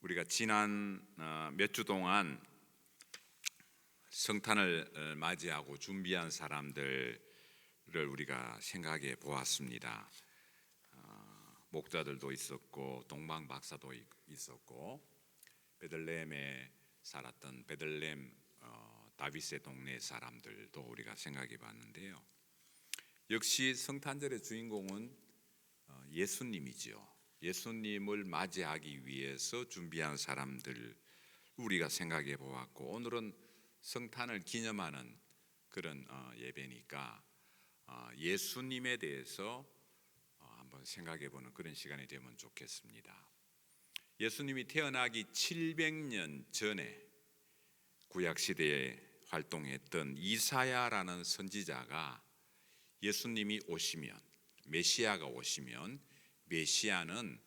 우리가 지난 몇 주 동안 성탄을 맞이하고 준비한 사람들을 우리가 생각해 보았습니다. 목자들도 있었고 동방 박사도 있었고 베들레헴에 살았던 베들레헴 다윗의 동네 사람들도 우리가 생각해 봤는데요. 역시 성탄절의 주인공은 예수님이죠. 예수님을 맞이하기 위해서 준비한 사람들 우리가 생각해 보았고, 오늘은 성탄을 기념하는 그런 예배니까 예수님에 대해서 한번 생각해 보는 그런 시간이 되면 좋겠습니다. 예수님이 태어나기 700년 전에 구약시대에 활동했던 이사야라는 선지자가 예수님이 오시면, 메시아가 오시면 메시아는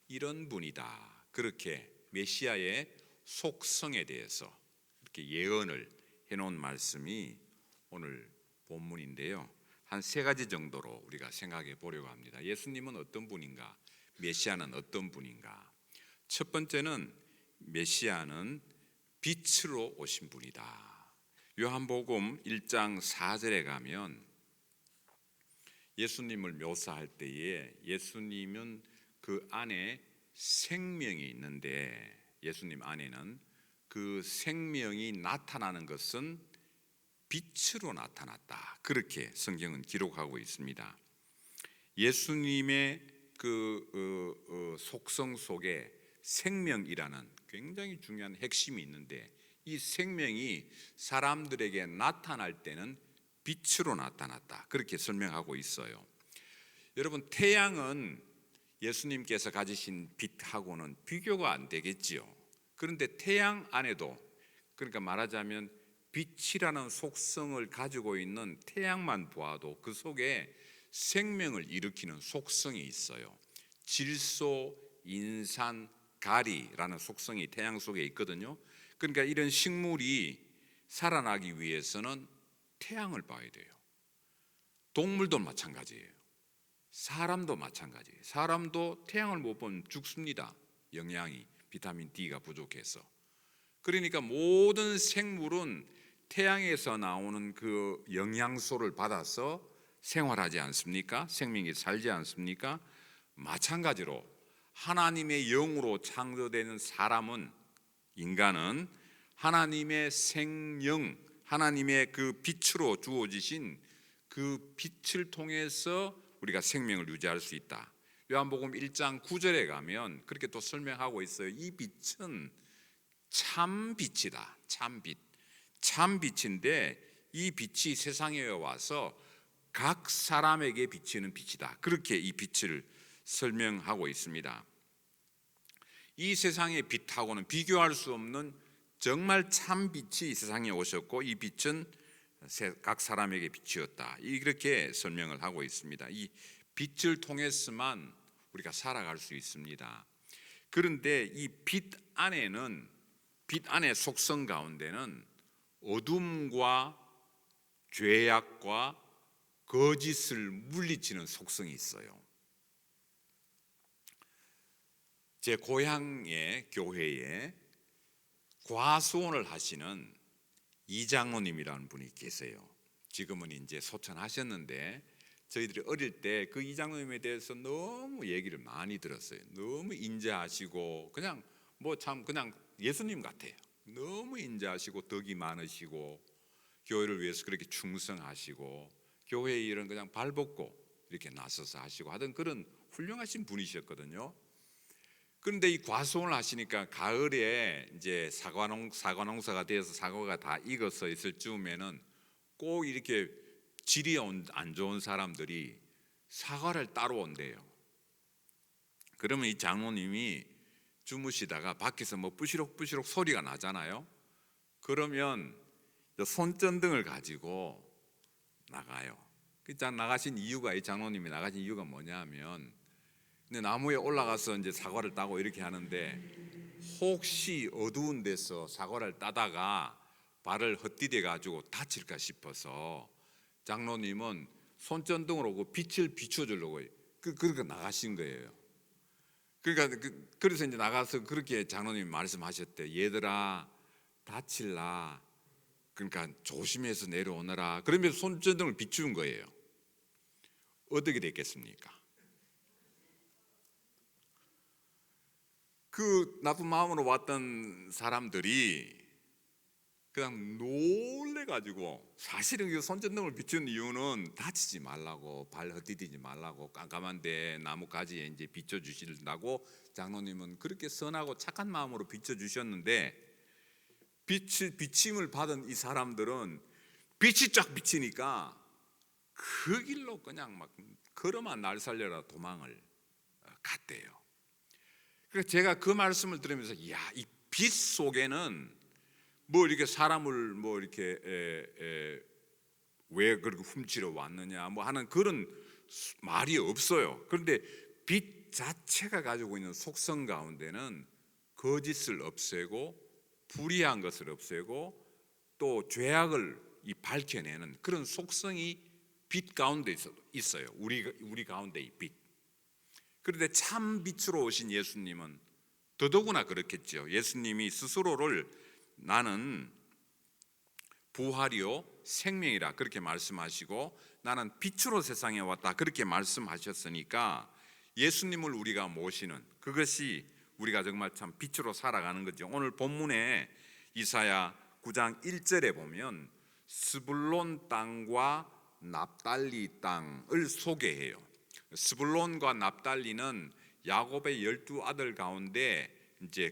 이런 분이다, 그렇게 메시아의 속성에 대해서 이렇게 예언을 해놓은 말씀이 오늘 본문인데요. 한 세 가지 정도로 우리가 생각해 보려고 합니다. 예수님은 어떤 분인가? 메시아는 어떤 분인가? 첫 번째는 메시아는 빛으로 오신 분이다. 요한복음 1장 4절에 가면 예수님을 묘사할 때에 예수님은 그 안에 생명이 있는데, 예수님 안에는 그 생명이 나타나는 것은 빛으로 나타났다, 그렇게 성경은 기록하고 있습니다. 예수님의 그 속성 속에 생명이라는 굉장히 중요한 핵심이 있는데, 이 생명이 사람들에게 나타날 때는 빛으로 나타났다, 그렇게 설명하고 있어요. 여러분, 태양은 예수님께서 가지신 빛하고는 비교가 안 되겠지요. 그런데 태양 안에도, 그러니까 말하자면 빛이라는 속성을 가지고 있는 태양만 보아도 그 속에 생명을 일으키는 속성이 있어요. 질소, 인산, 가리라는 속성이 태양 속에 있거든요. 그러니까 이런 식물이 살아나기 위해서는 태양을 봐야 돼요. 동물도 마찬가지예요. 사람도 마찬가지예요. 사람도 태양을 못 보면 죽습니다. 영양이, 비타민 D가 부족해서. 그러니까 모든 생물은 태양에서 나오는 그 영양소를 받아서 생활하지 않습니까? 생명이 살지 않습니까? 마찬가지로 하나님의 영으로 창조되는 사람은, 인간은 하나님의 생명, 하나님의 그 빛으로 주어지신 그 빛을 통해서 우리가 생명을 유지할 수 있다. 요한복음 1장 9절에 가면 그렇게 또 설명하고 있어요. 이 빛은 참 빛이다. 참 빛. 참 빛인데 이 빛이 세상에 와서 각 사람에게 비치는 빛이다, 그렇게 이 빛을 설명하고 있습니다. 이 세상의 빛하고는 비교할 수 없는 정말 참 빛이 세상에 오셨고, 이 빛은 각 사람에게 빛이었다, 이렇게 설명을 하고 있습니다. 이 빛을 통해서만 우리가 살아갈 수 있습니다. 그런데 이 빛 안에는, 빛 안의 속성 가운데는 어둠과 죄악과 거짓을 물리치는 속성이 있어요. 제 고향의 교회에 과수원을 하시는 이장로님이라는 분이 계세요. 지금은 이제 소천하셨는데 저희들이 어릴 때 그 이장로님에 대해서 너무 얘기를 많이 들었어요. 너무 인자하시고 그냥 그냥 예수님 같아요. 너무 인자하시고 덕이 많으시고 교회를 위해서 그렇게 충성하시고 교회의 일은 그냥 발벗고 이렇게 나서서 하시고 하던 그런 훌륭하신 분이셨거든요. 그런데 이 과수원을 하시니까 가을에 이제 사과 농사가 되어서 사과가 다 익어서 있을 즈음에는 꼭 이렇게 질이 안 좋은 사람들이 사과를 따러 온대요. 그러면 이 장로님이 주무시다가 밖에서 뭐 부시럭부시럭 소리가 나잖아요. 그러면 손전등을 가지고 나가요. 나가신 이유가, 이 장로님이 나가신 이유가 뭐냐면, 근데 나무에 올라가서 이제 사과를 따고 이렇게 하는데 혹시 어두운 데서 사과를 따다가 발을 헛디뎌 가지고 다칠까 싶어서 장로님은 손전등으로 그 빛을 비춰주려고 그렇게 나가신 거예요. 그러니까 그래서 이제 나가서 그렇게 장로님이 말씀하셨대. 얘들아 다칠라. 그러니까 조심해서 내려오너라. 그러면서 손전등을 비추는 거예요. 어떻게 됐겠습니까? 그 나쁜 마음으로 왔던 사람들이 그냥 놀래가지고, 사실은 그 손전등을 비춘 이유는 다치지 말라고, 발 헛디디지 말라고, 깜깜한데 나무 가지에 이제 비춰주신다고 장로님은 그렇게 선하고 착한 마음으로 비춰주셨는데, 비침을 받은 이 사람들은 빛이 쫙 비치니까 그 길로 그냥 막 걸어만 날 살려라 도망을 갔대요. 그래서 제가 그 말씀을 들으면서, 이 빛 속에는 뭐 이렇게 사람을 뭐 이렇게 왜 그렇게 훔치러 왔느냐 뭐 하는 그런 말이 없어요. 그런데 빛 자체가 가지고 있는 속성 가운데는 거짓을 없애고 불의한 것을 없애고 또 죄악을 밝혀내는 그런 속성이 빛 가운데 있어요. 우리 가운데 이 빛. 그런데 참 빛으로 오신 예수님은 더더구나 그렇겠죠. 예수님이 스스로를 나는 부활이요 생명이라 그렇게 말씀하시고, 나는 빛으로 세상에 왔다 그렇게 말씀하셨으니까 예수님을 우리가 모시는 그것이 우리가 정말 참 빛으로 살아가는 거죠. 오늘 본문에 이사야 9장 1절에 보면 스불론 땅과 납달리 땅을 소개해요. 스불론과 납달리는 야곱의 12아들 가운데 이제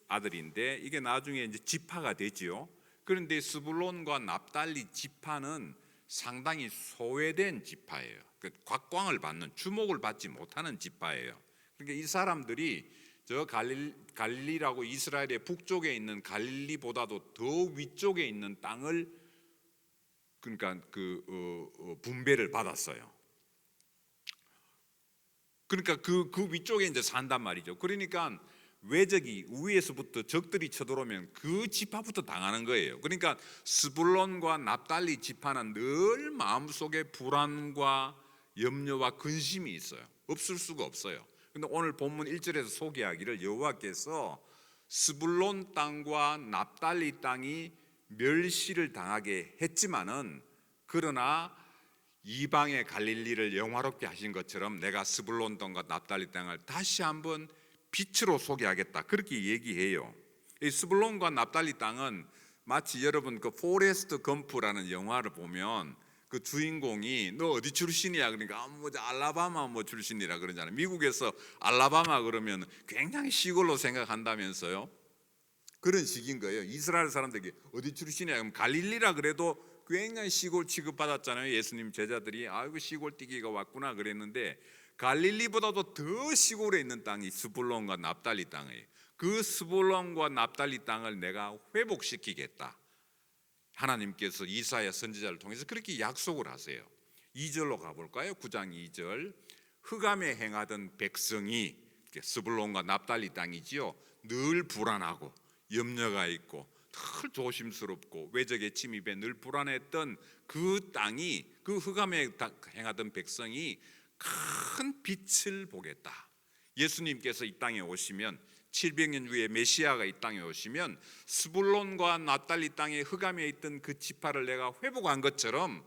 아들인데, 이게 나중에 이제 지파가 되지요. 그런데 스불론과 납달리 지파는 상당히 소외된 지파예요. 곽광을 받는, 주목을 받지 못하는 지파예요. 그러니까 이 사람들이 저 갈릴리라고 이스라엘의 북쪽에 있는 갈릴리보다도 더 위쪽에 있는 땅을 그러니까 분배를 받았어요. 그러니까 그 위쪽에 이제 산단 말이죠. 그러니까 외적이 위에서부터 적들이 쳐들어오면 그 지파부터 당하는 거예요. 그러니까 스불론과 납달리 지파는 늘 마음속에 불안과 염려와 근심이 있어요. 없을 수가 없어요. 근데 오늘 본문 1절에서 소개하기를 여호와께서 스불론 땅과 납달리 땅이 멸시를 당하게 했지만은, 그러나 이방의 갈릴리를 영화롭게 하신 것처럼 내가 스불론 땅과 납달리 땅을 다시 한번 빛으로 소개하겠다 그렇게 얘기해요. 이 스불론과 납달리 땅은 마치 여러분 그 포레스트 검프라는 영화를 보면 그 주인공이 너 어디 출신이야 그러니까 뭐 알라바마 뭐 출신이라 그러잖아요. 미국에서 알라바마 그러면 굉장히 시골로 생각한다면서요. 그런 식인 거예요. 이스라엘 사람들이 어디 출신이야 그럼 갈릴리라 그래도 굉장히 시골 취급받았잖아요. 예수님 제자들이 아이고 시골 뛰기가 왔구나 그랬는데, 갈릴리보다도 더 시골에 있는 땅이 스불론과 납달리 땅이에요. 그 스불론과 납달리 땅을 내가 회복시키겠다. 하나님께서 이사야 선지자를 통해서 그렇게 약속을 하세요. 2절로 가볼까요? 9장 2절. 흑암에 행하던 백성이, 스불론과 납달리 땅이지요, 늘 불안하고 염려가 있고 늘 조심스럽고 외적의 침입에 늘 불안했던 그 땅이, 그 흑암에 행하던 백성이 큰 빛을 보겠다. 예수님께서 이 땅에 오시면 700년 후에 메시아가 이 땅에 오시면 스불론과 납달리 땅에 흑암에 있던 그 지파를 내가 회복한 것처럼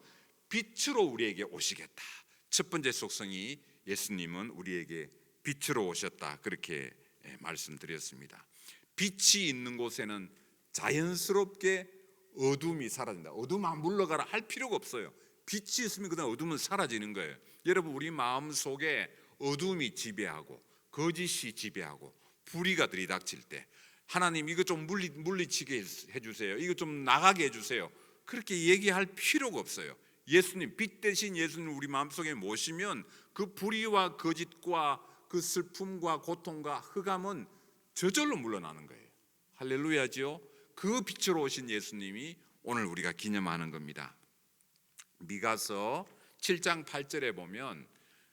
빛으로 우리에게 오시겠다. 첫 번째 속성이 예수님은 우리에게 빛으로 오셨다 그렇게 말씀드렸습니다. 빛이 있는 곳에는 자연스럽게 어둠이 사라진다. 어둠 안 물러가라 할 필요가 없어요. 빛이 있으면 그다음 어둠은 사라지는 거예요. 여러분 우리 마음 속에 어둠이 지배하고 거짓이 지배하고 불의가 들이닥칠 때 하나님 이거 좀 물리치게 해주세요. 이거 좀 나가게 해주세요. 그렇게 얘기할 필요가 없어요. 예수님, 빛 대신 예수님 우리 마음속에 모시면 그 불의와 거짓과 그 슬픔과 고통과 흑암은 저절로 물러나는 거예요. 할렐루야지요. 그 빛으로 오신 예수님이 오늘 우리가 기념하는 겁니다. 미가서 7장 8절에 보면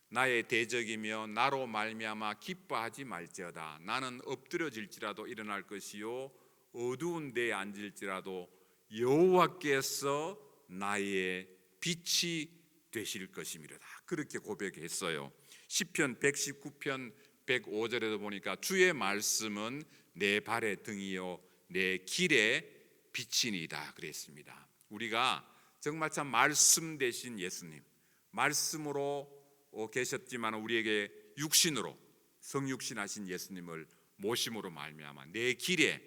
나의 대적이며 나로 말미암아 기뻐하지 말지어다. 나는 엎드려질지라도 일어날 것이요 어두운 데에 앉을지라도 여호와께서 나의 빛이 되실 것이미로다. 그렇게 고백했어요. 시편 119편 105절에도 보니까 주의 말씀은 내 발의 등이요 내 길의 빛이니이다 그랬습니다. 우리가 정말 참 말씀 되신 예수님, 말씀으로 계셨지만 우리에게 육신으로 성육신하신 예수님을 모심으로 말미암아 내 길에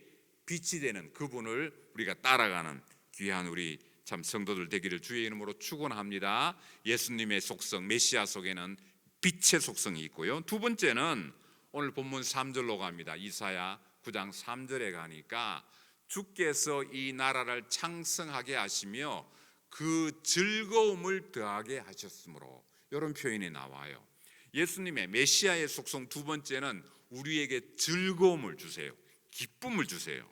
빛이 되는 그분을 우리가 따라가는 귀한 우리 참 성도들 되기를 주의 이름으로 축원합니다. 예수님의 속성 메시아 속에는 빛의 속성이 있고요. 두 번째는 오늘 본문 3절로 갑니다. 이사야 9장 3절에 가니까 주께서 이 나라를 창성하게 하시며 그 즐거움을 더하게 하셨으므로, 이런 표현이 나와요. 예수님의 메시아의 속성 두 번째는 우리에게 즐거움을 주세요. 기쁨을 주세요.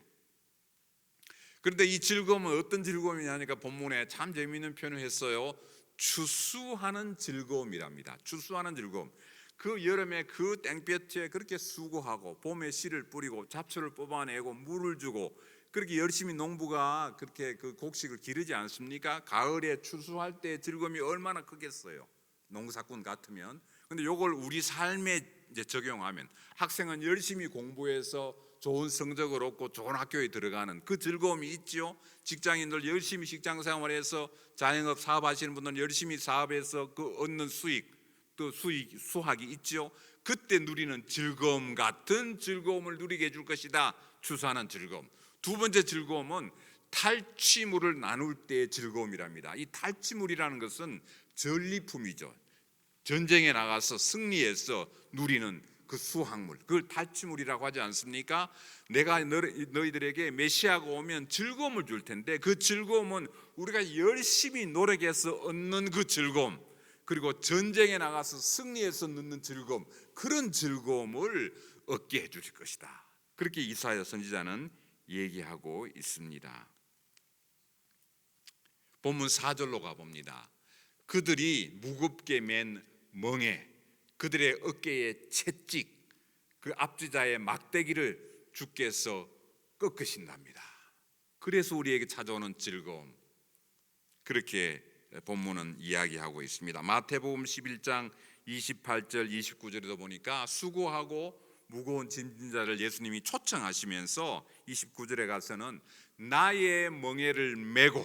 그런데 이 즐거움은 어떤 즐거움이냐 하니까 본문에 참 재미있는 표현을 했어요. 추수하는 즐거움이랍니다. 추수하는 즐거움. 그 여름에 그 땡볕에 그렇게 수고하고 봄에 씨를 뿌리고 잡초를 뽑아내고 물을 주고 그렇게 열심히 농부가 그렇게 그 곡식을 기르지 않습니까? 가을에 추수할 때 즐거움이 얼마나 크겠어요. 농사꾼 같으면. 근데 이걸 우리 삶에 이제 적용하면 학생은 열심히 공부해서 좋은 성적을 얻고 좋은 학교에 들어가는 그 즐거움이 있죠. 직장인들 열심히 직장 생활해서 자영업 사업하시는 분들은 열심히 사업해서 그 얻는 수익, 또 수확이 있죠. 그때 누리는 즐거움 같은 즐거움을 누리게 해줄 것이다. 추수하는 즐거움. 두 번째 즐거움은 탈취물을 나눌 때의 즐거움이랍니다. 이 탈취물이라는 것은 전리품이죠. 전쟁에 나가서 승리해서 누리는 그 수확물, 그걸 탈취물이라고 하지 않습니까? 내가 너희들에게 메시아가 오면 즐거움을 줄 텐데 그 즐거움은 우리가 열심히 노력해서 얻는 그 즐거움, 그리고 전쟁에 나가서 승리해서 얻는 즐거움, 그런 즐거움을 얻게 해줄 것이다. 그렇게 이사야 선지자는 얘기하고 있습니다. 본문 4절로 가봅니다. 그들이 무겁게 맨 멍에, 그들의 어깨에 채찍, 그 압제자의 막대기를 주께서 꺾으신답니다. 그래서 우리에게 찾아오는 즐거움, 그렇게 본문은 이야기하고 있습니다. 마태복음 11장 28절 29절에도 보니까 수고하고 무거운 짐진 자를 예수님이 초청하시면서 29절에 가서는 나의 멍에를 메고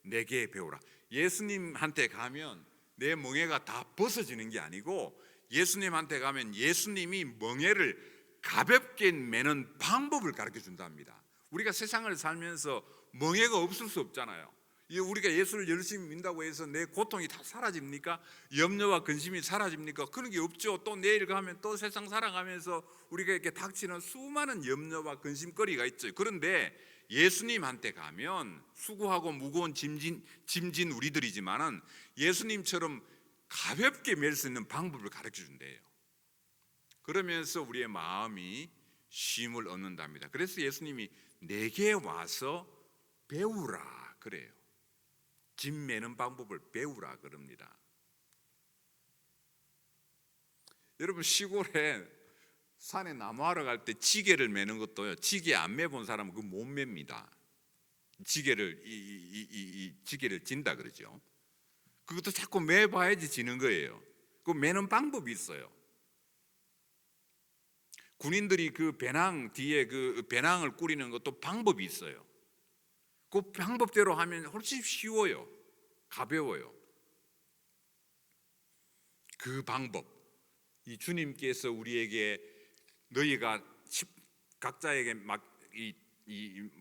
내게 배우라. 예수님한테 가면 내 멍에가 다 벗어지는 게 아니고 예수님한테 가면 예수님이 멍에를 가볍게 매는 방법을 가르쳐 준답니다. 우리가 세상을 살면서 멍에가 없을 수 없잖아요. 우리가 예수를 열심히 믿는다고 해서 내 고통이 다 사라집니까? 염려와 근심이 사라집니까? 그런 게 없죠. 또 내일 가면 또 세상 살아가면서 우리가 이렇게 닥치는 수많은 염려와 근심거리가 있죠. 그런데 예수님한테 가면 수고하고 무거운 짐진 우리들이지만은 예수님처럼 가볍게 맬 수 있는 방법을 가르쳐 준대요. 그러면서 우리의 마음이 쉼을 얻는답니다. 그래서 예수님이 내게 와서 배우라 그래요. 짐 매는 방법을 배우라 그럽니다. 여러분, 시골에 산에 나무하러 갈 때 지게를 매는 것도요, 지게 안 매본 사람은 그거 못 맵니다. 지게를 지게를 진다 그러죠. 그것도 자꾸 매봐야지 지는 거예요. 그 매는 방법이 있어요. 군인들이 그 배낭 뒤에 그 배낭을 꾸리는 것도 방법이 있어요. 그 방법대로 하면 훨씬 쉬워요. 가벼워요. 그 방법, 이 주님께서 우리에게 너희가 각자에게 막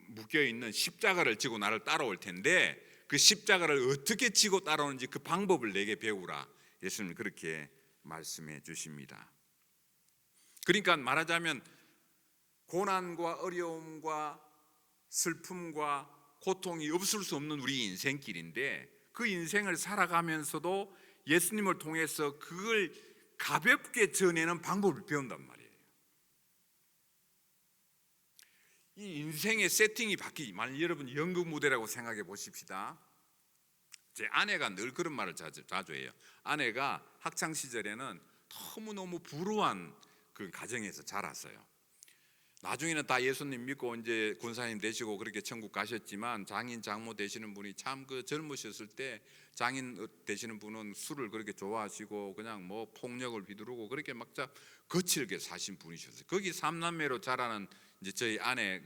묶여 있는 십자가를 지고 나를 따라올 텐데 그 십자가를 어떻게 지고 따라오는지 그 방법을 내게 배우라. 예수님 그렇게 말씀해 주십니다. 그러니까 말하자면 고난과 어려움과 슬픔과 고통이 없을 수 없는 우리 인생길인데 그 인생을 살아가면서도 예수님을 통해서 그걸 가볍게 전하는 방법을 배운단 말이에요. 이 인생의 세팅이 바뀌지. 만약 여러분 연극 무대라고 생각해 보십시다. 제 아내가 늘 그런 말을 자주 해요. 아내가 학창 시절에는 너무너무 불우한 그 가정에서 자랐어요. 나중에는 다 예수님 믿고 이제 군사님 되시고 그렇게 천국 가셨지만, 장인 장모 되시는 분이 참 그 젊으셨을 때 장인 되시는 분은 술을 그렇게 좋아하시고 그냥 뭐 폭력을 휘두르고 그렇게 막 거칠게 사신 분이셨어요. 거기 삼남매로 자라는 이제 저희 아내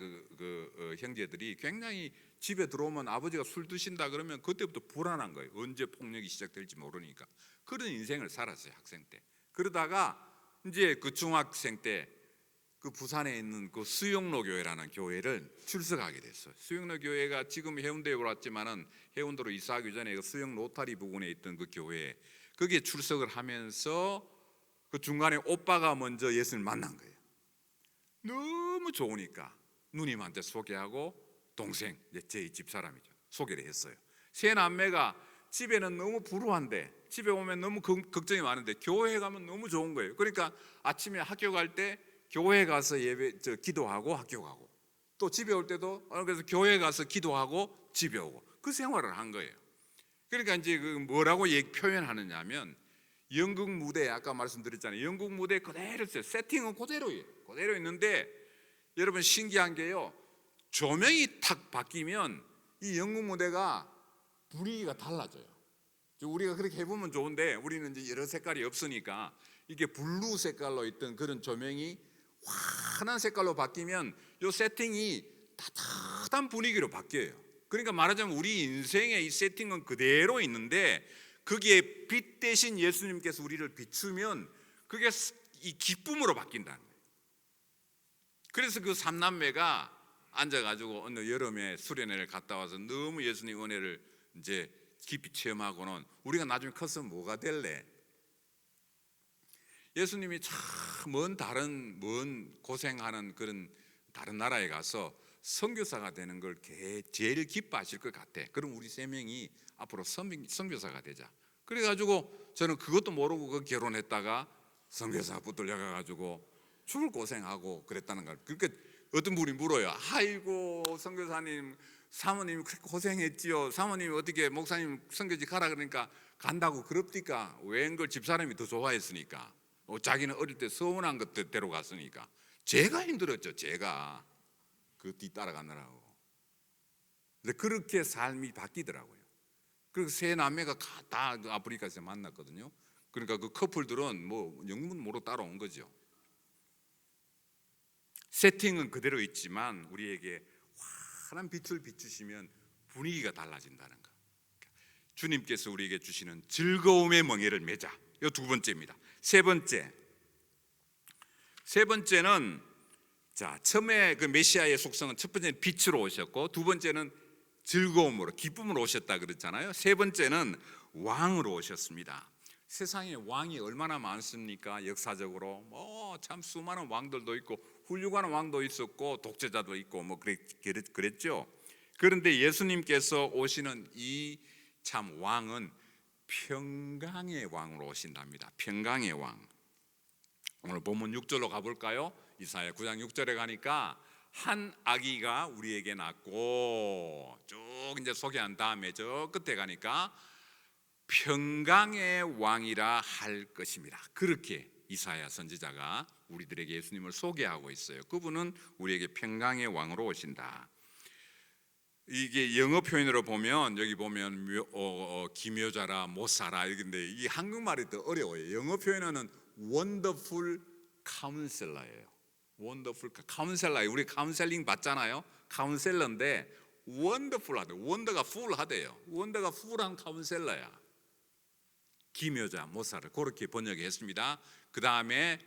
형제들이 굉장히 집에 들어오면 아버지가 술 드신다 그러면 그때부터 불안한 거예요. 언제 폭력이 시작될지 모르니까. 그런 인생을 살았어요, 학생 때. 그러다가 이제 그 중학생 때 그 부산에 있는 그 수영로 교회라는 교회를 출석하게 됐어요. 수영로 교회가 지금 해운대에 왔지만은 해운대로 이사하기 전에 그 수영 로타리 부근에 있던 그 교회, 거기에 출석을 하면서 그 중간에 오빠가 먼저 예수님을 만난 거예요. 너무 좋으니까 누님한테 소개하고, 동생, 제 집사람이죠, 소개를 했어요. 세 남매가 집에는 너무 불우한데, 집에 오면 너무 걱정이 많은데 교회에 가면 너무 좋은 거예요. 그러니까 아침에 학교 갈 때 교회 가서 기도하고 학교 가고, 또 집에 올 때도 그래서 교회 가서 기도하고 집에 오고, 그 생활을 한 거예요. 그러니까 이제 그 뭐라고 표현하느냐면, 연극 무대, 아까 말씀드렸잖아요. 연극 무대 그대로 있어요. 세팅은 그대로예요. 그대로 있는데 여러분 신기한 게요, 조명이 탁 바뀌면 이 연극 무대가 분위기가 달라져요. 우리가 그렇게 해보면 좋은데 우리는 이제 여러 색깔이 없으니까 이게 블루 색깔로 있던 그런 조명이 환한 색깔로 바뀌면 이 세팅이 따뜻한 분위기로 바뀌어요. 그러니까 말하자면 우리 인생의 이 세팅은 그대로 있는데 거기에 빛 대신 예수님께서 우리를 비추면 그게 이 기쁨으로 바뀐다는 거예요. 그래서 그 삼남매가 앉아가지고 어느 여름에 수련회를 갔다 와서 너무 예수님 은혜를 이제 깊이 체험하고는, 우리가 나중에 커서 뭐가 될래? 예수님이 참 먼 고생하는 그런 다른 나라에 가서 선교사가 되는 걸 제일 기뻐하실 것 같아. 그럼 우리 세 명이 앞으로 선교사가 되자. 그래가지고 저는 그것도 모르고 그 결혼했다가 선교사 붙들려 가가지고 죽을 고생하고 그랬다는 걸. 그러니까 어떤 분이 물어요. 아이고 선교사님, 사모님 그렇게 고생했지요. 사모님이 어떻게 목사님 선교지 가라 그러니까 간다고 그럽니까? 웬걸 집사람이 더 좋아했으니까. 자기는 어릴 때 서운한 것대로 갔으니까. 제가 힘들었죠. 제가 그 뒤 따라가느라고. 근데 그렇게 삶이 바뀌더라고요. 그리고 세 남매가 다 아프리카에서 만났거든요. 그러니까 그 커플들은 뭐 영문 모르고 따라온 거죠. 세팅은 그대로 있지만 우리에게 환한 빛을 비추시면 분위기가 달라진다는 거. 주님께서 우리에게 주시는 즐거움의 멍에를 매자. 이거 두 번째입니다. 세 번째는 처음에 그 메시아의 속성은 첫 번째는 빛으로 오셨고, 두 번째는 즐거움으로, 기쁨으로 오셨다 그랬잖아요. 세 번째는 왕으로 오셨습니다. 세상에 왕이 얼마나 많습니까? 역사적으로 참 수많은 왕들도 있고 훌륭한 왕도 있었고 독재자도 있고 뭐 그랬죠. 그런데 예수님께서 오시는 이 참 왕은 평강의 왕으로 오신답니다. 평강의 왕. 오늘 본문 6절로 가볼까요? 이사야 9장 6절에 가니까 한 아기가 우리에게 낳고, 쭉 이제 소개한 다음에 저 끝에 가니까 평강의 왕이라 할 것입니다. 그렇게 이사야 선지자가 우리들에게 예수님을 소개하고 있어요. 그분은 우리에게 평강의 왕으로 오신다. 이게 영어 표현으로 보면 여기 보면 기묘자라 못사라 이건데, 이 한국말이 더 어려워요. 영어 표현은 wonderful counselor예요. wonderful counselor. 우리 카운셀링 받잖아요. 카운셀러인데 wonderful 하대. wonder가 full 하대요. wonder가 full한 카운셀러야. 기묘자 못사를 그렇게 번역했습니다. 그 다음에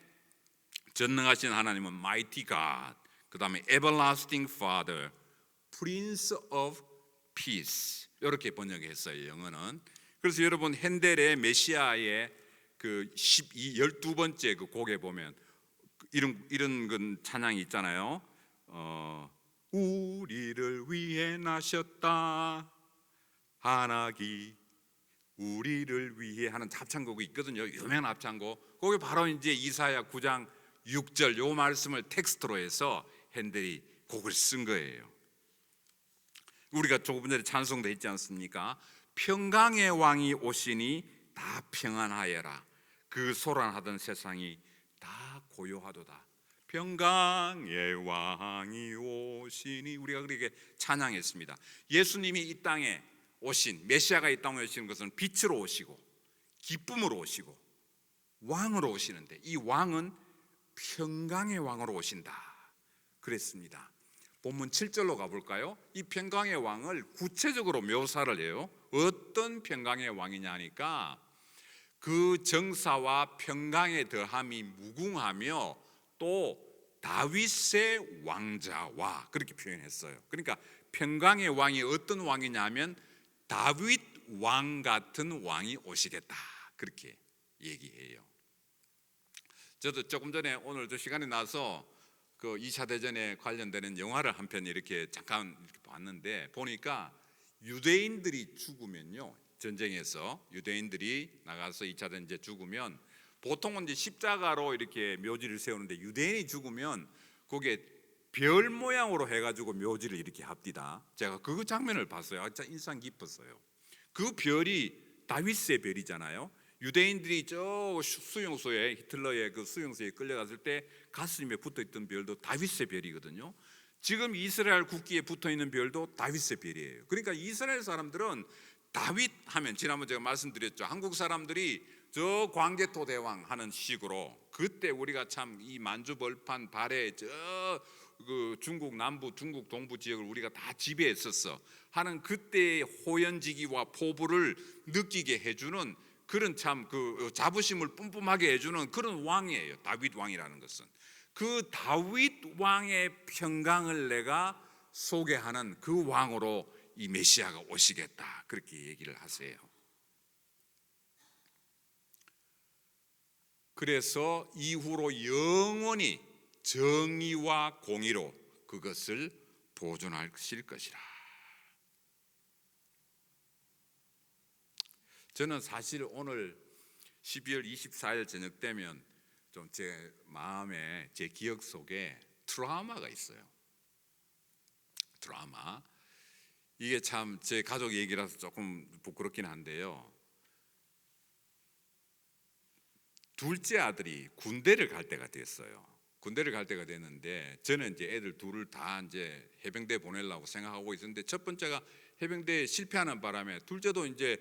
전능하신 하나님은 mighty God. 그 다음에 everlasting Father, Prince of Peace, 이렇게 번역했어요, 영어는. 그래서 여러분 핸델의 메시아의 그 12번째 그 곡에 보면 이런 찬양이 있잖아요. 우리를 위해 나셨다 하나기 우리를 위해 하는 합창곡이 있거든요. 유명한 합창곡. 거기 바로 이제 이사야 9장 6절 요 말씀을 텍스트로 해서 핸델이 곡을 쓴 거예요. 우리가 조금 전에 찬송도 했지 않습니까? 평강의 왕이 오시니 다 평안하여라. 그 소란하던 세상이 다 고요하도다. 평강의 왕이 오시니, 우리가 그렇게 찬양했습니다. 예수님이 이 땅에 오신, 메시아가 이 땅에 오시는 것은 빛으로 오시고 기쁨으로 오시고 왕으로 오시는데, 이 왕은 평강의 왕으로 오신다 그랬습니다. 본문 7절로 가볼까요? 이 평강의 왕을 구체적으로 묘사를 해요. 어떤 평강의 왕이냐 하니까 그 정사와 평강의 더함이 무궁하며 또 다윗의 왕자와, 그렇게 표현했어요. 그러니까 평강의 왕이 어떤 왕이냐면 다윗 왕 같은 왕이 오시겠다, 그렇게 얘기해요. 저도 조금 전에 오늘 저 시간이 나서 그 2차 대전에 관련되는 영화를 한 편 이렇게 잠깐 이렇게 봤는데, 보니까 유대인들이 죽으면요, 전쟁에서 유대인들이 나가서 2차 대전에 죽으면 보통은 이제 십자가로 이렇게 묘지를 세우는데, 유대인이 죽으면 그게 별 모양으로 해가지고 묘지를 이렇게 합디다. 제가 그 장면을 봤어요. 진짜 인상 깊었어요. 그 별이 다윗의 별이잖아요. 유대인들이 저 수용소에, 히틀러의 그 수용소에 끌려갔을 때 가슴에 붙어있던 별도 다윗의 별이거든요. 지금 이스라엘 국기에 붙어있는 별도 다윗의 별이에요. 그러니까 이스라엘 사람들은 다윗 하면, 지난번 제가 말씀드렸죠, 한국 사람들이 저 광개토 대왕 하는 식으로, 그때 우리가 참 이 만주벌판 발해 저 그 중국 남부, 중국 동부 지역을 우리가 다 지배했었어 하는 그때의 호연지기와 포부를 느끼게 해주는 그런 참 그 자부심을 뿜뿜하게 해주는 그런 왕이에요, 다윗 왕이라는 것은. 그 다윗 왕의 평강을 내가 소개하는 그 왕으로 이 메시아가 오시겠다, 그렇게 얘기를 하세요. 그래서 이후로 영원히 정의와 공의로 그것을 보존하실 것이라. 저는 사실 오늘 12월 24일 저녁 되면 좀 제 마음에, 제 기억 속에 트라우마가 있어요. 트라우마. 이게 참 제 가족 얘기라서 조금 부끄럽긴 한데요, 둘째 아들이 군대를 갈 때가 됐어요. 군대를 갈 때가 됐는데, 저는 이제 애들 둘을 다 이제 해병대 보내려고 생각하고 있었는데, 첫 번째가 해병대에 실패하는 바람에 둘째도 이제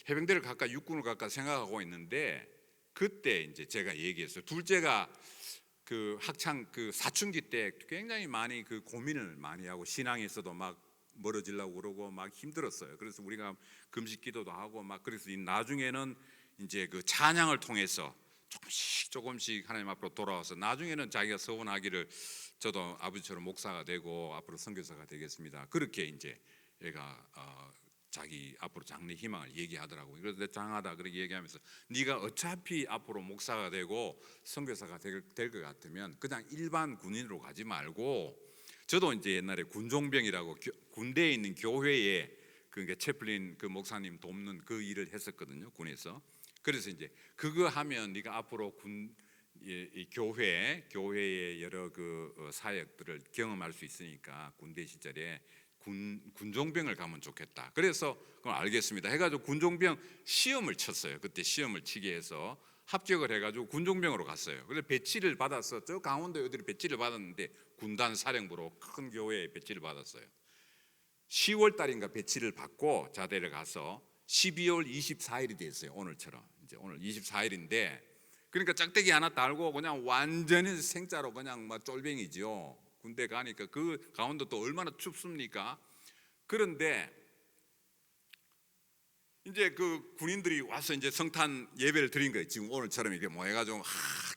해병대를 갈까 육군을 갈까 생각하고 있는데, 그때 이제 제가 얘기했어요. 둘째가 그 학창 그 사춘기 때 굉장히 많이 그 고민을 많이 하고, 신앙에서도 막 멀어지려고 그러고 막 힘들었어요. 그래서 우리가 금식 기도도 하고 막, 그래서 나중에는 이제 그 찬양을 통해서 조금씩 하나님 앞으로 돌아와서, 나중에는 자기가 서원하기를 저도 아버지처럼 목사가 되고 앞으로 선교사가 되겠습니다, 그렇게 이제 얘가 자기 앞으로 장래 희망을 얘기하더라고요. 그래서 내가 장하다 그렇게 얘기하면서, 네가 어차피 앞으로 목사가 되고 선교사가 될 것 같으면 그냥 일반 군인으로 가지 말고, 저도 이제 옛날에 군종병이라고 군대에 있는 교회에 그러니까 채플린 그 목사님 돕는 그 일을 했었거든요, 군에서. 그래서 이제 그거 하면 네가 앞으로 이 교회의 여러 그 사역들을 경험할 수 있으니까 군대 시절에 군종병을 가면 좋겠다. 그래서 그럼 알겠습니다 해가지고 군종병 시험을 쳤어요. 그때 시험을 치게 해서 합격을 해가지고 군종병으로 갔어요. 그래서 배치를 받아서 저 강원도 어디로 배치를 받았는데, 군단 사령부로 큰 교회에 배치를 받았어요. 10월 달인가 배치를 받고 자대를 가서 12월 24일이 됐어요. 오늘처럼 이제 오늘 24일인데, 그러니까 짝대기 하나 달고 그냥 완전히 생짜로 그냥 막 쫄병이죠. 군대 가니까 그 강원도 또 얼마나 춥습니까? 그런데 이제 그 군인들이 와서 이제 성탄 예배를 드린 거예요. 지금 오늘처럼 이렇게 뭐 해가지고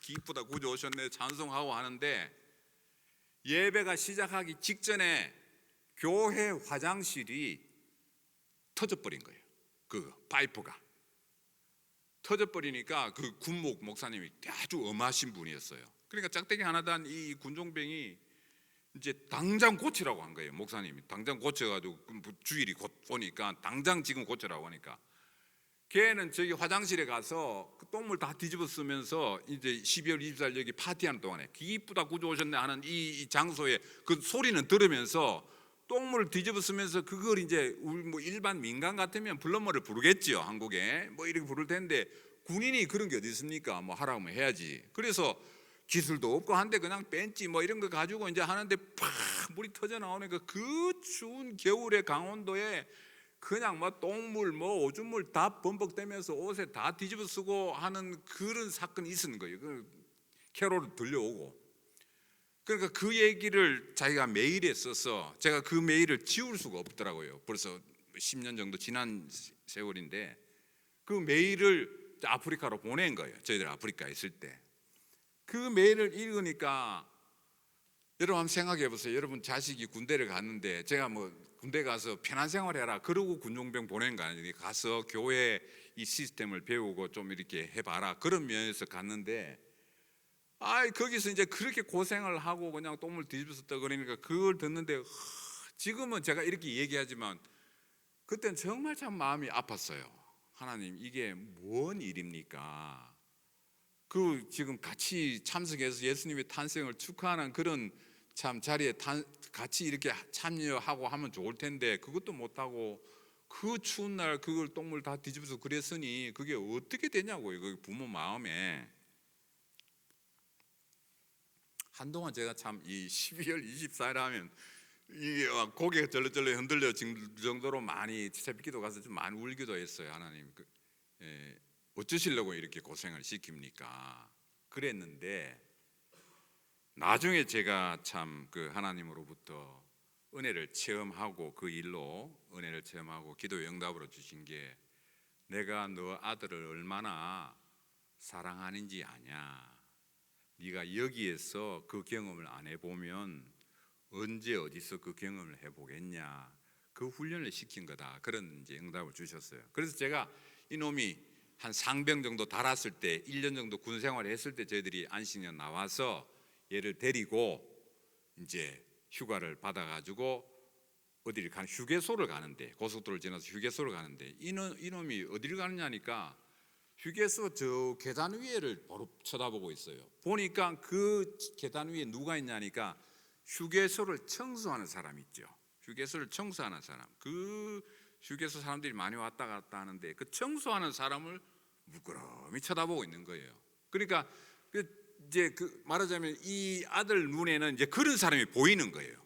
기쁘다 구주 오셨네 찬송하고 하는데, 예배가 시작하기 직전에 교회 화장실이 터져버린 거예요. 그 파이프가 터져버리니까 그 군목 목사님이 아주 엄하신 분이었어요. 그러니까 짝대기 하나 단 이 군종병이 이제 당장 고치라고 한 거예요. 목사님이 당장 고쳐가지고 주일이 곧 오니까 당장 지금 고치라고 하니까, 걔는 저기 화장실에 가서 그 똥물 다 뒤집어 쓰면서 이제 12월 24일 여기 파티하는 동안에 기쁘다 구주 오셨네 하는 이 장소에 그 소리는 들으면서 똥물을 뒤집어 쓰면서 그걸 이제 뭐 일반 민간 같으면 블러머를 부르겠지요. 한국에 뭐 이렇게 부를 텐데, 군인이 그런 게 어디 있습니까? 뭐 하라고 하면 해야지. 그래서 기술도 없고 한데 그냥 벤치 뭐 이런 거 가지고 이제 하는데 팍 물이 터져 나오니까 그 추운 겨울의 강원도에 그냥 뭐 똥물 뭐 오줌물 다 범벅되면서 옷에 다 뒤집어 쓰고 하는 그런 사건이 있었는 거예요. 그 캐롤을 들려오고, 그러니까 그 얘기를 자기가 메일에 써서 제가 그 메일을 지울 수가 없더라고요. 벌써 10년 정도 지난 세월인데 그 메일을 아프리카로 보낸 거예요. 저희들 아프리카에 있을 때 그 메일을 읽으니까, 여러분 한번 생각해 보세요. 여러분 자식이 군대를 갔는데, 제가 뭐 군대 가서 편한 생활해라 그러고 군종병 보낸 거 아니에요. 가서 교회 이 시스템을 배우고 좀 이렇게 해봐라 그런 면에서 갔는데, 거기서 이제 그렇게 고생을 하고 그냥 똥물 뒤집어서 떠그러니까 그걸 듣는데, 지금은 제가 이렇게 얘기하지만 그때는 정말 참 마음이 아팠어요. 하나님, 이게 뭔 일입니까? 그 지금 같이 참석해서 예수님의 탄생을 축하하는 그런 참 자리에 같이 이렇게 참여하고 하면 좋을 텐데 그것도 못하고 그 추운 날 그걸 똥물 다 뒤집어서 그랬으니 그게 어떻게 되냐고요. 그 부모 마음에. 한동안 제가 참 이 12월 24일 하면 이게 고개가 절레절레 흔들려질 정도로 많이 새벽기도 가서 좀 많이 울기도 했어요. 하나님, 어쩌시려고 이렇게 고생을 시킵니까? 그랬는데 나중에 제가 참 그 하나님으로부터 은혜를 체험하고 그 일로 은혜를 체험하고 기도의 응답으로 주신 게, 내가 너 아들을 얼마나 사랑하는지 아냐? 네가 여기에서 그 경험을 안 해보면 언제 어디서 그 경험을 해보겠냐? 그 훈련을 시킨 거다. 그런 이제 응답을 주셨어요. 그래서 제가 이놈이 한 상병 정도 달았을 때 1년 정도 군 생활을 했을 때 저희들이 안식년 나와서 얘를 데리고 이제 휴가를 받아가지고 어디를 가는, 휴게소를 가는데, 고속도로를 지나서 휴게소를 가는데 이놈이 어디를 가느냐니까 휴게소 저 계단 위에를 바로 쳐다보고 있어요. 보니까 그 계단 위에 누가 있냐니까 휴게소를 청소하는 사람 있죠. 휴게소를 청소하는 사람, 그 휴게소 사람들이 많이 왔다 갔다 하는데 그 청소하는 사람을 물끄러미 쳐다보고 있는 거예요. 그러니까 이제 말하자면 이 아들 눈에는 이제 그런 사람이 보이는 거예요.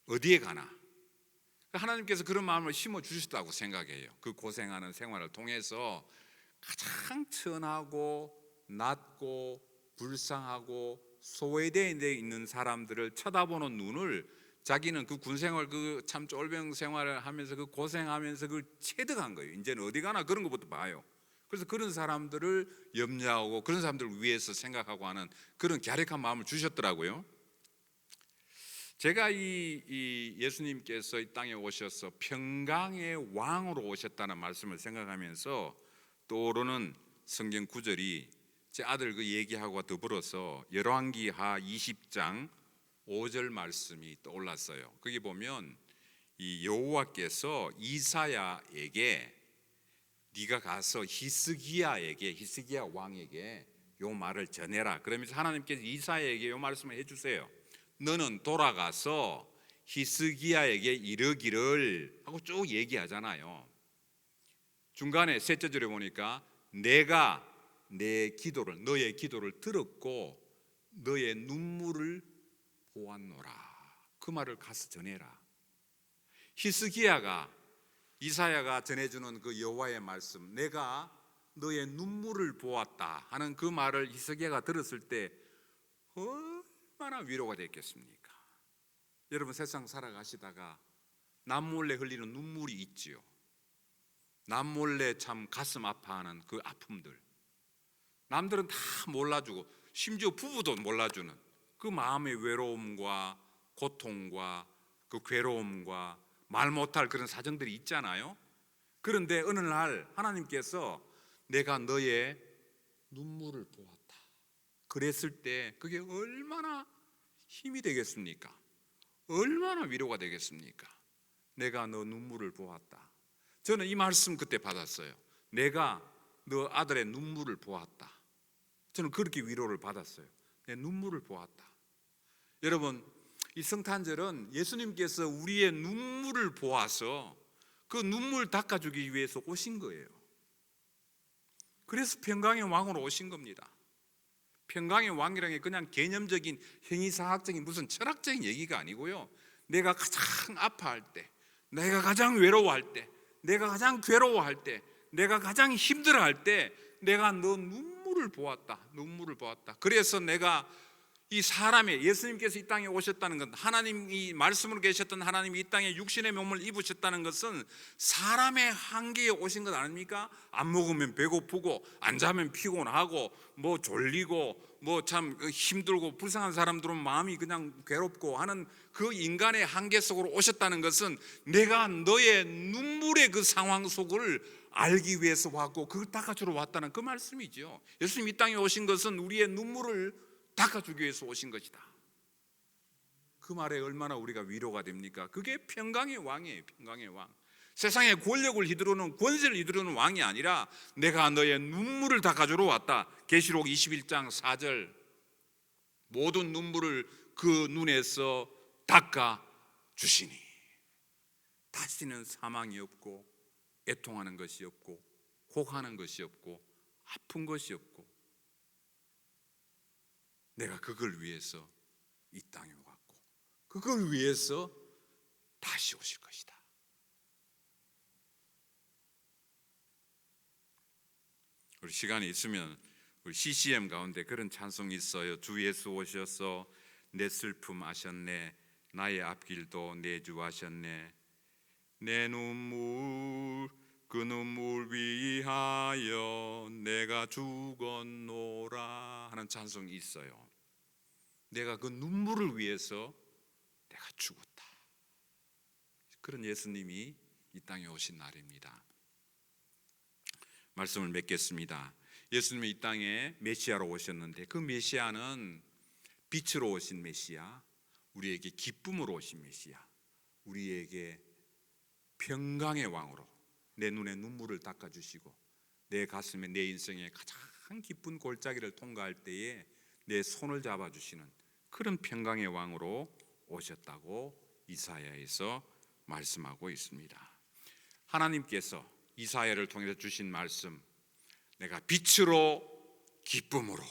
어디에 가나. 하나님께서 그런 마음을 심어 주셨다고 생각해요. 그 고생하는 생활을 통해서 가장 천하고 낮고 불쌍하고 소외되어 있는 사람들을 쳐다보는 눈을, 자기는 그 군생활 그 참 쫄병 생활을 하면서 그 고생하면서 그걸 체득한 거예요. 이제는 어디 가나 그런 것부터 봐요. 그래서 그런 사람들을 염려하고 그런 사람들을 위해서 생각하고 하는 그런 갸륵한 마음을 주셨더라고요. 제가 이 예수님께서 이 땅에 오셔서 평강의 왕으로 오셨다는 말씀을 생각하면서 떠오르는 성경 구절이 제 아들 그 얘기하고 더불어서 열왕기하 20장 5절 말씀이 떠올랐어요. 거기 보면 이 여호와께서 이사야에게 네가 가서 히스기야 왕에게 요 말을 전해라. 그러면서 하나님께서 이사야에게 요 말씀을 해주세요. 너는 돌아가서 히스기야에게 이르기를 하고 쭉 얘기하잖아요. 중간에 셋째 절에 보니까 내가 너의 기도를 들었고 너의 눈물을 보았노라. 그 말을 가서 전해라. 히스기야가, 이사야가 전해주는 그 여호와의 말씀, 내가 너의 눈물을 보았다 하는 그 말을 히스기야가 들었을 때 얼마나 위로가 됐겠습니까? 여러분 세상 살아가시다가 남몰래 흘리는 눈물이 있지요. 남몰래 참 가슴 아파하는 그 아픔들, 남들은 다 몰라주고 심지어 부부도 몰라주는 그 마음의 외로움과 고통과 그 괴로움과 말 못할 그런 사정들이 있잖아요. 그런데 어느 날 하나님께서 내가 너의 눈물을 보았다 그랬을 때 그게 얼마나 힘이 되겠습니까? 얼마나 위로가 되겠습니까? 내가 너 눈물을 보았다. 저는 이 말씀 그때 받았어요. 내가 너 아들의 눈물을 보았다. 저는 그렇게 위로를 받았어요. 내 눈물을 보았다. 여러분, 이 성탄절은 예수님께서 우리의 눈물을 보아서 그 눈물 닦아주기 위해서 오신 거예요. 그래서 평강의 왕으로 오신 겁니다. 평강의 왕이라는 게 그냥 개념적인 행위사학적인 무슨 철학적인 얘기가 아니고요, 내가 가장 아파할 때, 내가 가장 외로워할 때, 내가 가장 괴로워할 때, 내가 가장 힘들어할 때 내가 너 눈물을 보았다. 눈물을 보았다. 그래서 내가 이 사람의, 예수님께서 이 땅에 오셨다는 것, 하나님이 말씀으로 계셨던 하나님이 이 땅에 육신의 몸을 입으셨다는 것은 사람의 한계에 오신 것 아닙니까? 안 먹으면 배고프고, 안 자면 피곤하고, 뭐 졸리고, 뭐 참 힘들고, 불쌍한 사람들은 마음이 그냥 괴롭고 하는 그 인간의 한계 속으로 오셨다는 것은 내가 너의 눈물의 그 상황 속을 알기 위해서 왔고, 그걸 닦아주러 왔다는 그 말씀이죠. 예수님 이 땅에 오신 것은 우리의 눈물을 닦아주기 위해서 오신 것이다. 그 말에 얼마나 우리가 위로가 됩니까? 그게 평강의 왕이에요. 평강의 왕. 세상의 권력을 휘두르는, 권세를 휘두르는 왕이 아니라 내가 너의 눈물을 닦아주러 왔다. 계시록 21장 4절, 모든 눈물을 그 눈에서 닦아주시니 다시는 사망이 없고, 애통하는 것이 없고, 혹하는 것이 없고, 아픈 것이 없고, 내가 그걸 위해서 이 땅에 왔고, 그걸 위해서 다시 오실 것이다. 우리 시간이 있으면 우리 CCM 가운데 그런 찬송이 있어요. 주 예수 오셔서 내 슬픔 아셨네, 나의 앞길도 내주하셨네, 내 눈물 그 눈물 위하여 내가 죽었노라 하는 찬송이 있어요. 내가 그 눈물을 위해서 내가 죽었다. 그런 예수님이 이 땅에 오신 날입니다. 말씀을 맺겠습니다. 예수님이 이 땅에 메시아로 오셨는데, 그 메시아는 빛으로 오신 메시아, 우리에게 기쁨으로 오신 메시아, 우리에게 평강의 왕으로 내 눈에 눈물을 닦아주시고, 내 가슴에, 내 인생의 가장 기쁜 골짜기를 통과할 때에 내 손을 잡아주시는 그런 평강의 왕으로 오셨다고 이사야에서 말씀하고 있습니다. 하나님께서 이사야를 통해서 주신 말씀, 내가 빛으로 기쁨으로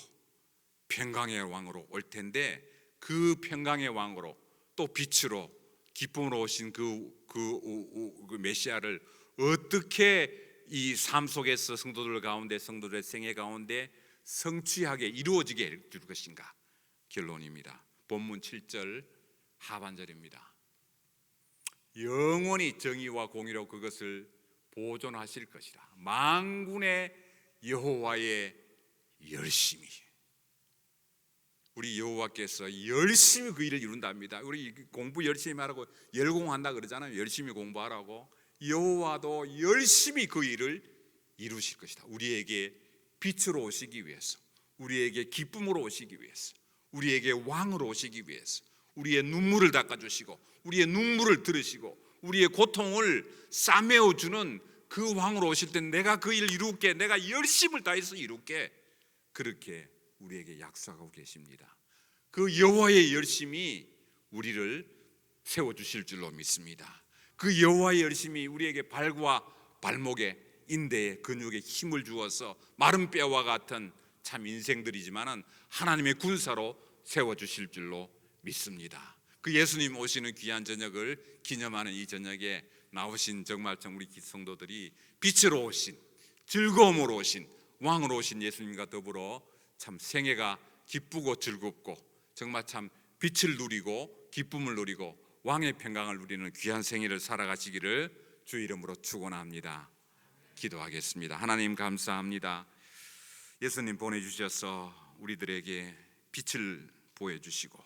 평강의 왕으로 올 텐데, 그 평강의 왕으로 또 빛으로 기쁨으로 오신 그 메시아를 어떻게 이 삶 속에서 성도들 가운데, 성도들의 생애 가운데 성취하게 이루어지게 해줄 것인가? 결론입니다. 본문 7절 하반절입니다. 영원히 정의와 공의로 그것을 보존하실 것이라. 만군의 여호와의 열심히, 우리 여호와께서 열심히 그 일을 이룬답니다. 우리 공부 열심히 하라고 열공한다 그러잖아요. 열심히 공부하라고. 여호와도 열심히 그 일을 이루실 것이다. 우리에게 빛으로 오시기 위해서, 우리에게 기쁨으로 오시기 위해서, 우리에게 왕으로 오시기 위해서, 우리의 눈물을 닦아주시고, 우리의 눈물을 들으시고, 우리의 고통을 싸매어주는 그 왕으로 오실 때 내가 그 일을 이룰게, 내가 열심을 다해서 이룰게, 그렇게 우리에게 약속하고 계십니다. 그 여호와의 열심이 우리를 세워주실 줄로 믿습니다. 그 여호와의 열심이 우리에게 발과 발목에, 인대에, 근육에 힘을 주어서 마른 뼈와 같은 참 인생들이지만은 하나님의 군사로 세워주실 줄로 믿습니다. 그 예수님 오시는 귀한 저녁을 기념하는 이 저녁에 나오신 정말 참 우리 성도들이 빛으로 오신, 즐거움으로 오신, 왕으로 오신 예수님과 더불어 참 생애가 기쁘고 즐겁고, 정말 참 빛을 누리고 기쁨을 누리고 왕의 평강을 누리는 귀한 생애를 살아가시기를 주 이름으로 축원합니다. 기도하겠습니다. 하나님 감사합니다. 예수님 보내주셔서 우리들에게 빛을 보여주시고,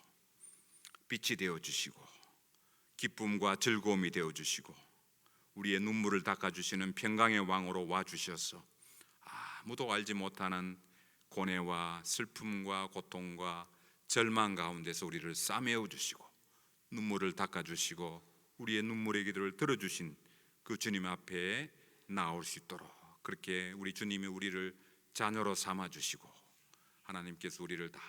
빛이 되어주시고, 기쁨과 즐거움이 되어주시고, 우리의 눈물을 닦아주시는 평강의 왕으로 와주셔서 아무도 알지 못하는 고뇌와 슬픔과 고통과 절망 가운데서 우리를 싸매어 주시고, 눈물을 닦아주시고, 우리의 눈물의 기도를 들어주신 그 주님 앞에 나올 수 있도록 그렇게 우리 주님이 우리를 자녀로 삼아주시고, 하나님께서 우리를 다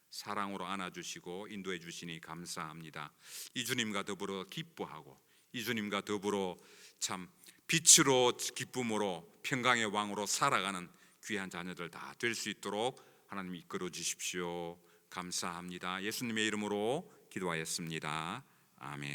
사랑으로 안아주시고 인도해 주시니 감사합니다. 이 주님과 더불어 기뻐하고, 이 주님과 더불어 참 빛으로 기쁨으로 평강의 왕으로 살아가는 귀한 자녀들 다 될 수 있도록 하나님 이끌어 주십시오. 감사합니다. 예수님의 이름으로 기도하였습니다. 아멘.